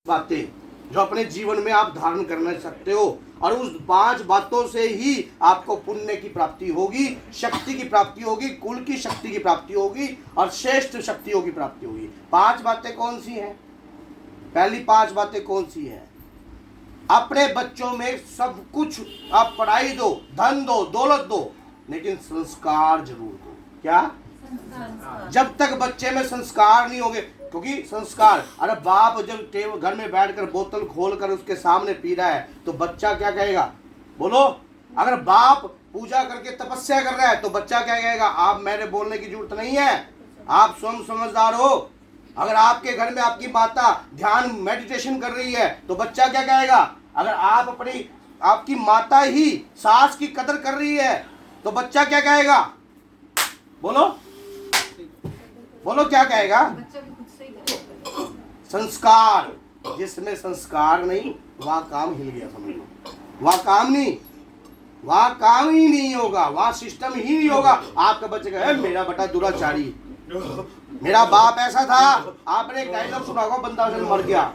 बातें जो अपने जीवन में आप धारण करना सकते हो, और उस 5 बातों से ही आपको पुण्य की प्राप्ति होगी, शक्ति की प्राप्ति होगी, कुल की शक्ति की प्राप्ति होगी और श्रेष्ठ शक्तियों की प्राप्ति होगी। 5 बातें कौन सी हैं? पहली 5 बातें कौन सी हैं? अपने बच्चों में सब कुछ आप पढ़ाई दो, धन दो, दौलत दो, लेकिन संस्कार जरूर दो। क्या? जब तक बच्चे में संस्कार नहीं होंगे, क्योंकि संस्कार, अरे बाप जब घर में बैठकर बोतल खोलकर उसके सामने पी रहा है तो बच्चा क्या कहेगा? बोलो। अगर बाप पूजा करके तपस्या कर रहा है तो बच्चा क्या कहेगा? आप मेरे बोलने की जरूरत नहीं है, आप स्वयं समझदार हो। अगर आपके घर में आपकी माता ध्यान मेडिटेशन कर रही है तो बच्चा क्या कहेगा? अगर आपकी माता ही सास की कदर कर रही है तो बच्चा क्या कहेगा? बोलो बोलो, क्या कहेगा? संस्कार। जिसमें संस्कार नहीं वह काम हिल गया, समझ लो। वह काम नहीं, वह काम ही नहीं होगा, वह सिस्टम ही नहीं होगा। आपका बच्चे का मेरा बेटा दुराचारी, मेरा बाप ऐसा था। आपने एक डायलॉग सुना होगा, बंदा से मर गया,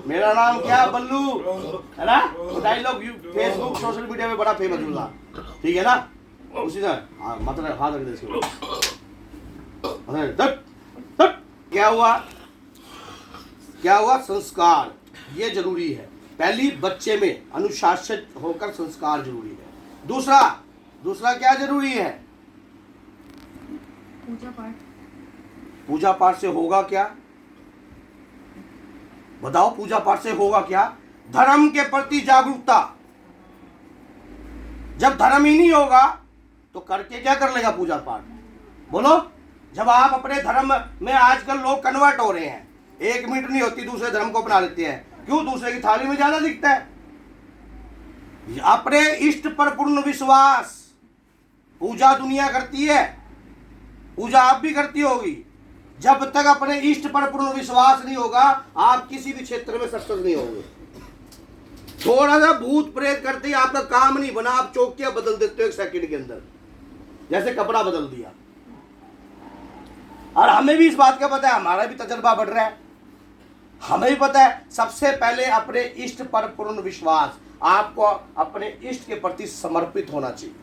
मेरा नाम क्या? बल्लू, है ना? डायलॉग फेसबुक सोशल मीडिया में बड़ा फेमस हुआ, ठीक है ना? उसी तरह मतलब हाथ रख दे इसको। क्या हुआ? क्या हुआ? संस्कार, ये जरूरी है। पहली, बच्चे में अनुशासित होकर संस्कार जरूरी है। दूसरा क्या जरूरी है? पूजा पाठ। पूजा पाठ से होगा क्या? बताओ, पूजा पाठ से होगा क्या? धर्म के प्रति जागरूकता। जब धर्म ही नहीं होगा तो करके क्या कर लेगा पूजा पाठ? बोलो। जब आप अपने धर्म में, आजकल लोग कन्वर्ट हो रहे हैं, 1 मिनट नहीं होती दूसरे धर्म को अपना लेते हैं। क्यों? दूसरे की थाली में ज्यादा दिखता है। अपने इष्ट पर पूर्ण विश्वास। पूजा दुनिया करती है, पूजा आप भी करती होगी। जब तक अपने इष्ट पर पूर्ण विश्वास नहीं होगा आप किसी भी क्षेत्र में सक्सेस नहीं होंगे। थोड़ा सा भूत प्रेत करते ही आपका काम नहीं बना, आप चौकियां बदल देते हो 1 सेकंड के अंदर, जैसे कपड़ा बदल दिया। और हमें भी इस बात का पता है, हमारा भी तजर्बा बढ़ रहा है, हमें भी पता है। सबसे पहले अपने इष्ट पर पूर्ण विश्वास, आपको अपने इष्ट के प्रति समर्पित होना चाहिए।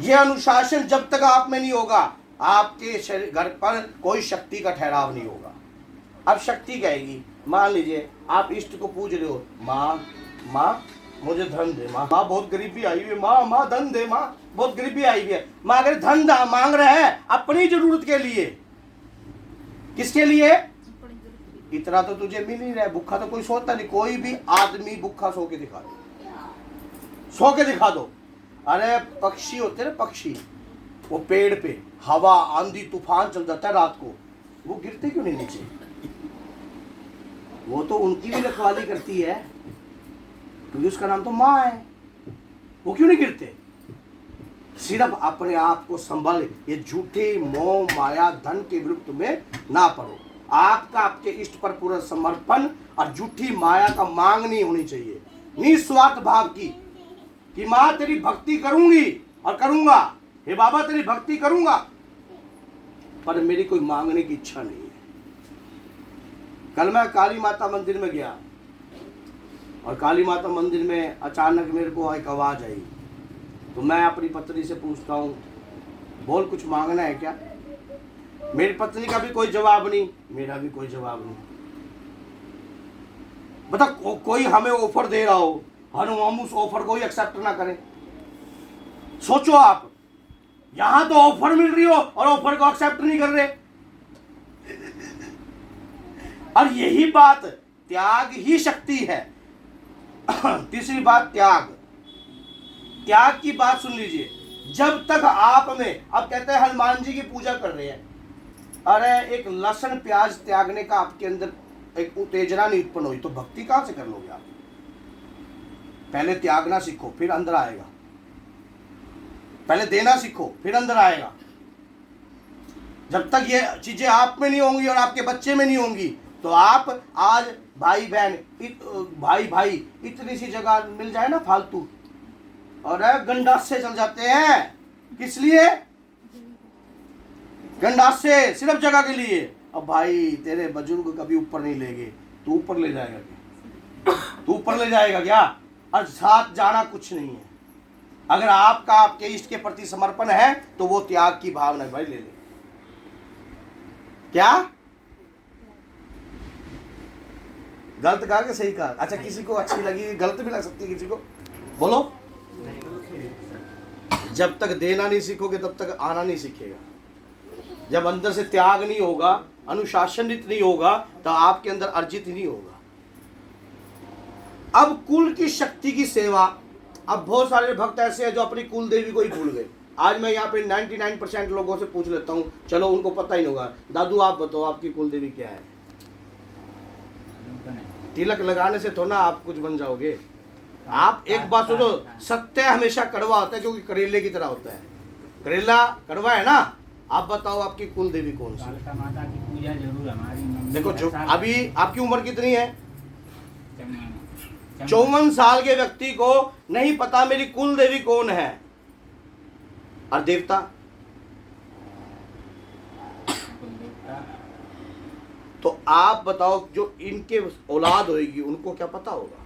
यह अनुशासन जब तक आप में नहीं होगा, आपके शरीर घर पर कोई शक्ति का ठहराव नहीं होगा। अब शक्ति कहेगी, मान लीजिए आप इष्ट को पूज रहे हो, माँ मुझे धन दे, माँ बहुत गरीबी आई हुई है, माँ धन दे, माँ बहुत गरीबी आई हुई है। माँ अगर धन मांग रहा है अपनी जरूरत के लिए, किसके लिए? इतना तो तुझे मिल ही रहा है, भूखा तो कोई सोता नहीं। कोई भी आदमी भूखा सो के दिखा दो, सो के दिखा दो। अरे पक्षी होते ना, पक्षी, वो पेड़ पे हवा आंधी तूफान चल जाता है रात को, वो गिरते क्यों नहीं नीचे? वो तो उनकी भी रखवाली करती है, क्योंकि उसका नाम तो माँ है। वो क्यों नहीं गिरते? सिर्फ अपने आप को संभाल। ये झूठे मोह माया धन के विरुद्ध में ना पड़ो। आपका आपके इष्ट पर पूरा समर्पण और झूठी माया का मांग नहीं होनी चाहिए। निस्वार्थ भाव की, कि माँ तेरी भक्ति करूंगी और करूंगा, हे बाबा तेरी भक्ति करूंगा, पर मेरी कोई मांगने की इच्छा नहीं है। कल मैं काली माता मंदिर में गया और काली माता मंदिर में अचानक मेरे को एक आवाज आई, तो मैं अपनी पत्नी से पूछता हूँ, बोल कुछ मांगना है क्या? मेरी पत्नी का भी कोई जवाब नहीं, मेरा भी कोई जवाब नहीं। बता, कोई हमें ऑफर दे रहा हो, हम उस ऑफर को ही एक्सेप्ट ना करें? सोचो आप, यहां तो ऑफर मिल रही हो और ऑफर को एक्सेप्ट नहीं कर रहे। और यही बात, त्याग ही शक्ति है। तीसरी बात, त्याग की बात सुन लीजिए। जब तक आप में, अब कहते हैं हनुमान जी की पूजा कर रहे हैं, अरे एक लहसुन प्याज त्यागने का आपके अंदर एक उत्तेजना नहीं उत्पन्न हुई तो भक्ति कहां से कर लोगे आप? पहले त्यागना सीखो, फिर अंदर आएगा। पहले देना सीखो, फिर अंदर आएगा। जब तक ये चीजें आप में नहीं होंगी और आपके बच्चे में नहीं होंगी तो आप आज भाई बहन, भाई इतनी सी जगह मिल जाए ना फालतू, और गंडासे चल जाते हैं। किस लिए? गंडासे, सिर्फ जगह के लिए। अब भाई तेरे बुजुर्ग कभी ऊपर नहीं लेंगे, तू ऊपर ले जाएगा क्या? तू ऊपर ले जाएगा क्या? और साथ जाना कुछ नहीं है। अगर आपका आपके इष्ट के प्रति समर्पण है तो वो त्याग की भावना है। भाई ले ले क्या? गलत कहा कि सही कहा? अच्छा, किसी को अच्छी लगी, गलत भी लग सकती है किसी को, बोलो। जब तक देना नहीं सीखोगे तब तक आना नहीं सीखेगा। जब अंदर से त्याग नहीं होगा, अनुशासनित नहीं होगा, तो आपके अंदर अर्जित ही नहीं होगा। अब कुल की शक्ति की सेवा, अब बहुत सारे भक्त ऐसे हैं जो अपनी कुल देवी को ही भूल गए। आज मैं यहाँ पे 99% लोगों से पूछ लेता हूँ, चलो उनको पता ही नहीं होगा, दादू आप बताओ आपकी कुल देवी क्या है? तिलक लगाने से तो ना आप कुछ बन जाओगे। आप एक बात सोचो, सत्य हमेशा कड़वा होता है क्योंकि करेले की तरह होता है। करेला कड़वा है ना। आप बताओ आपकी कुल देवी कौन सी? माता की पूजा जरूर हमारी। देखो जो अभी आपकी उम्र कितनी है? 54 साल के व्यक्ति को नहीं पता मेरी कुल देवी कौन है। और देवता तो आप बताओ, जो इनके औलाद होगी उनको क्या पता होगा?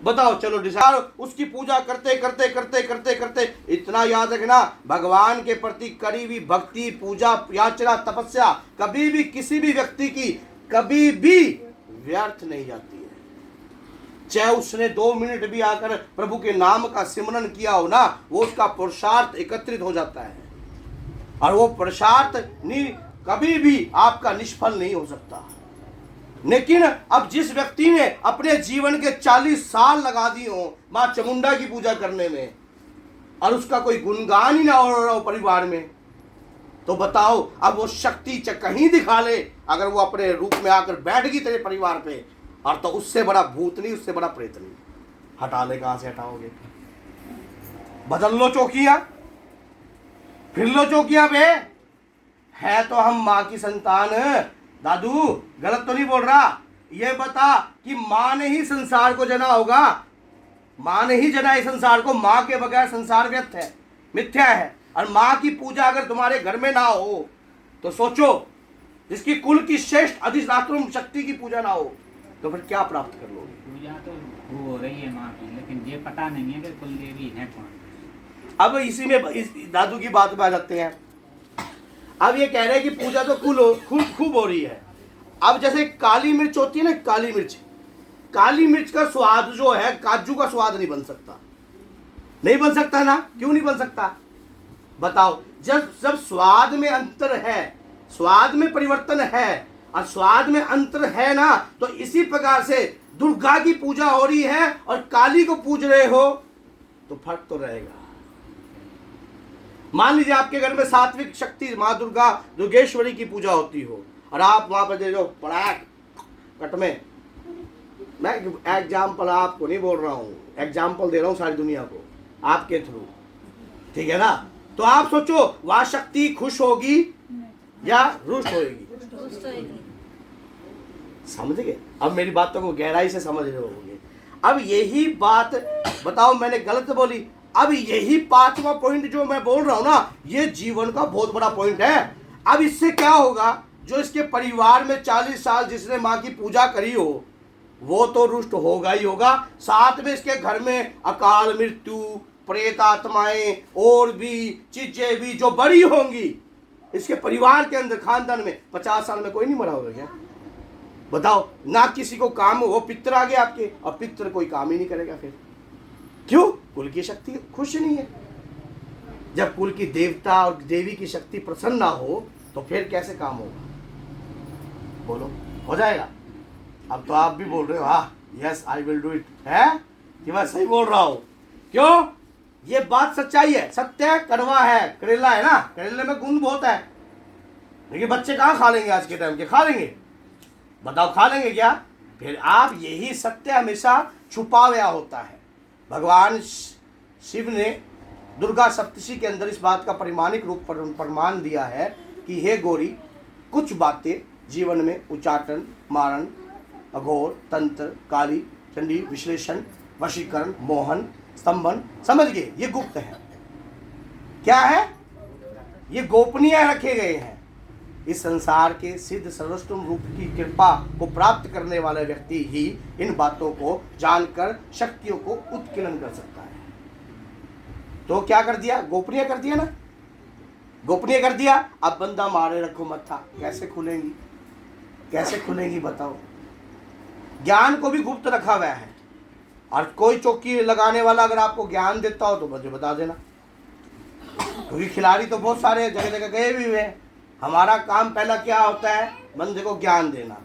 बताओ। चलो डिसाइड, उसकी पूजा करते करते करते करते करते इतना याद रखना, भगवान के प्रति करी हुई भक्ति, पूजा, याचना, तपस्या कभी भी किसी भी व्यक्ति की कभी भी व्यर्थ नहीं जाती है। चाहे उसने 2 मिनट भी आकर प्रभु के नाम का सिमरन किया हो ना, वो उसका पुरुषार्थ एकत्रित हो जाता है। और वो पुरुषार्थ कभी भी आपका निष्फल नहीं हो सकता। लेकिन अब जिस व्यक्ति ने अपने जीवन के 40 साल लगा दिए हो मां चामुंडा की पूजा करने में, और उसका कोई गुणगान ही ना हो रहा हो परिवार में, तो बताओ अब वो शक्ति कहीं दिखा ले, अगर वो अपने रूप में आकर बैठ गई तेरे परिवार पे, और तो उससे बड़ा भूत नहीं, उससे बड़ा प्रेत नहीं। हटा ले, कहां से हटाओगे? बदल लो चौकियां, फिर लो चौकियां पे। है तो हम मां की संतान। दादू गलत तो नहीं बोल रहा? ये बता कि मां ने ही संसार को जना होगा, मां ने ही जना इस संसार को। मां के बगैर संसार व्यर्थ है, मिथ्या है। और मां की पूजा अगर तुम्हारे घर में ना हो तो सोचो, जिसकी कुल की श्रेष्ठ अधिष्ठात्री शक्ति की पूजा ना हो तो फिर क्या प्राप्त कर लोगे? पूजा तो हो रही है मां की, लेकिन ये पता नहीं है कि कुल देवी है कौन। अब इसी में दादू की बात में आ जाते हैं। अब ये कह रहे हैं कि पूजा तो खूब हो रही है। अब जैसे काली मिर्च होती है ना, काली मिर्च, काली मिर्च का स्वाद जो है काजू का स्वाद नहीं बन सकता। नहीं बन सकता ना? क्यों नहीं बन सकता बताओ? जब स्वाद में अंतर है, स्वाद में परिवर्तन है, और स्वाद में अंतर है ना, तो इसी प्रकार से दुर्गा की पूजा हो रही है और काली को पूज रहे हो तो फर्क तो रहेगा। मान लीजिए आपके घर में सात्विक शक्ति मां दुर्गा दुर्गेश्वरी की पूजा होती हो, और आप वहां पर दे दो पड़ाक कट में। मैं एग्जाम्पल आपको नहीं बोल रहा हूं, एग्जाम्पल दे रहा हूं सारी दुनिया को आपके थ्रू, ठीक है ना? तो आप सोचो वहां शक्ति खुश होगी या रुष्ट होगी? समझ गए? अब मेरी बातों को गहराई से समझ रहे होंगे। अब यही बात बताओ, मैंने गलत बोली? अब यही 5वां पॉइंट जो मैं बोल रहा हूं ना, ये जीवन का बहुत बड़ा पॉइंट है। अब इससे क्या होगा? जो इसके परिवार में 40 साल जिसने मां की पूजा करी हो वो तो रुष्ट होगा ही होगा, साथ में इसके घर में अकाल मृत्यु, प्रेत आत्माएं और भी चीजें भी जो बड़ी होंगी इसके परिवार के अंदर, खानदान में। 50 साल में कोई नहीं मरा होगा क्या? बताओ ना, किसी को काम हो, पितर आ गए आपके, और पितर कोई काम ही नहीं करेगा। फिर क्यों? कुल की शक्ति खुश नहीं है। जब कुल की देवता और देवी की शक्ति प्रसन्न ना हो तो फिर कैसे काम होगा? बोलो, हो जाएगा? अब तो आप भी बोल रहे हो हाँ, yes I will do it, है कि मैं सही बोल रहा हूं? क्यों? ये बात सच्चाई है, सत्य कड़वा है, करेला है ना, करेले में गुण बहुत है। लेकिन बच्चे कहाँ खा लेंगे आज के टाइम के? खा लेंगे? बताओ खा लेंगे क्या? फिर आप यही सत्य हमेशा छुपा हुआ होता है। भगवान शिव ने दुर्गा सप्तशी के अंदर इस बात का परिमाणिक रूप प्रमाण दिया है कि हे गौरी, कुछ बातें जीवन में उच्चाटन, मारण, अघोर, तंत्र, काली, चंडी, विश्लेषण, वशीकरण, मोहन, स्तंभन, समझ गए? ये गुप्त है। क्या है? ये गोपनीय रखे गए हैं। इस संसार के सिद्ध सर्वोत्तम रूप की कृपा को प्राप्त करने वाला व्यक्ति ही इन बातों को जानकर शक्तियों को उत्कीर्ण कर सकता है। तो क्या कर दिया? गोपनीय कर दिया ना, गोपनीय कर दिया। अब बंदा मारे रखो मत्था, कैसे खुलेंगी, कैसे खुलेंगी बताओ? ज्ञान को भी गुप्त रखा हुआ है, और कोई चौकी लगाने वाला अगर आपको ज्ञान देता हो तो मुझे बता देना, क्योंकि खिलाड़ी तो बहुत सारे जगह जगह गए भी हुए हैं। हमारा काम पहला क्या होता है? बंदे को ज्ञान देना।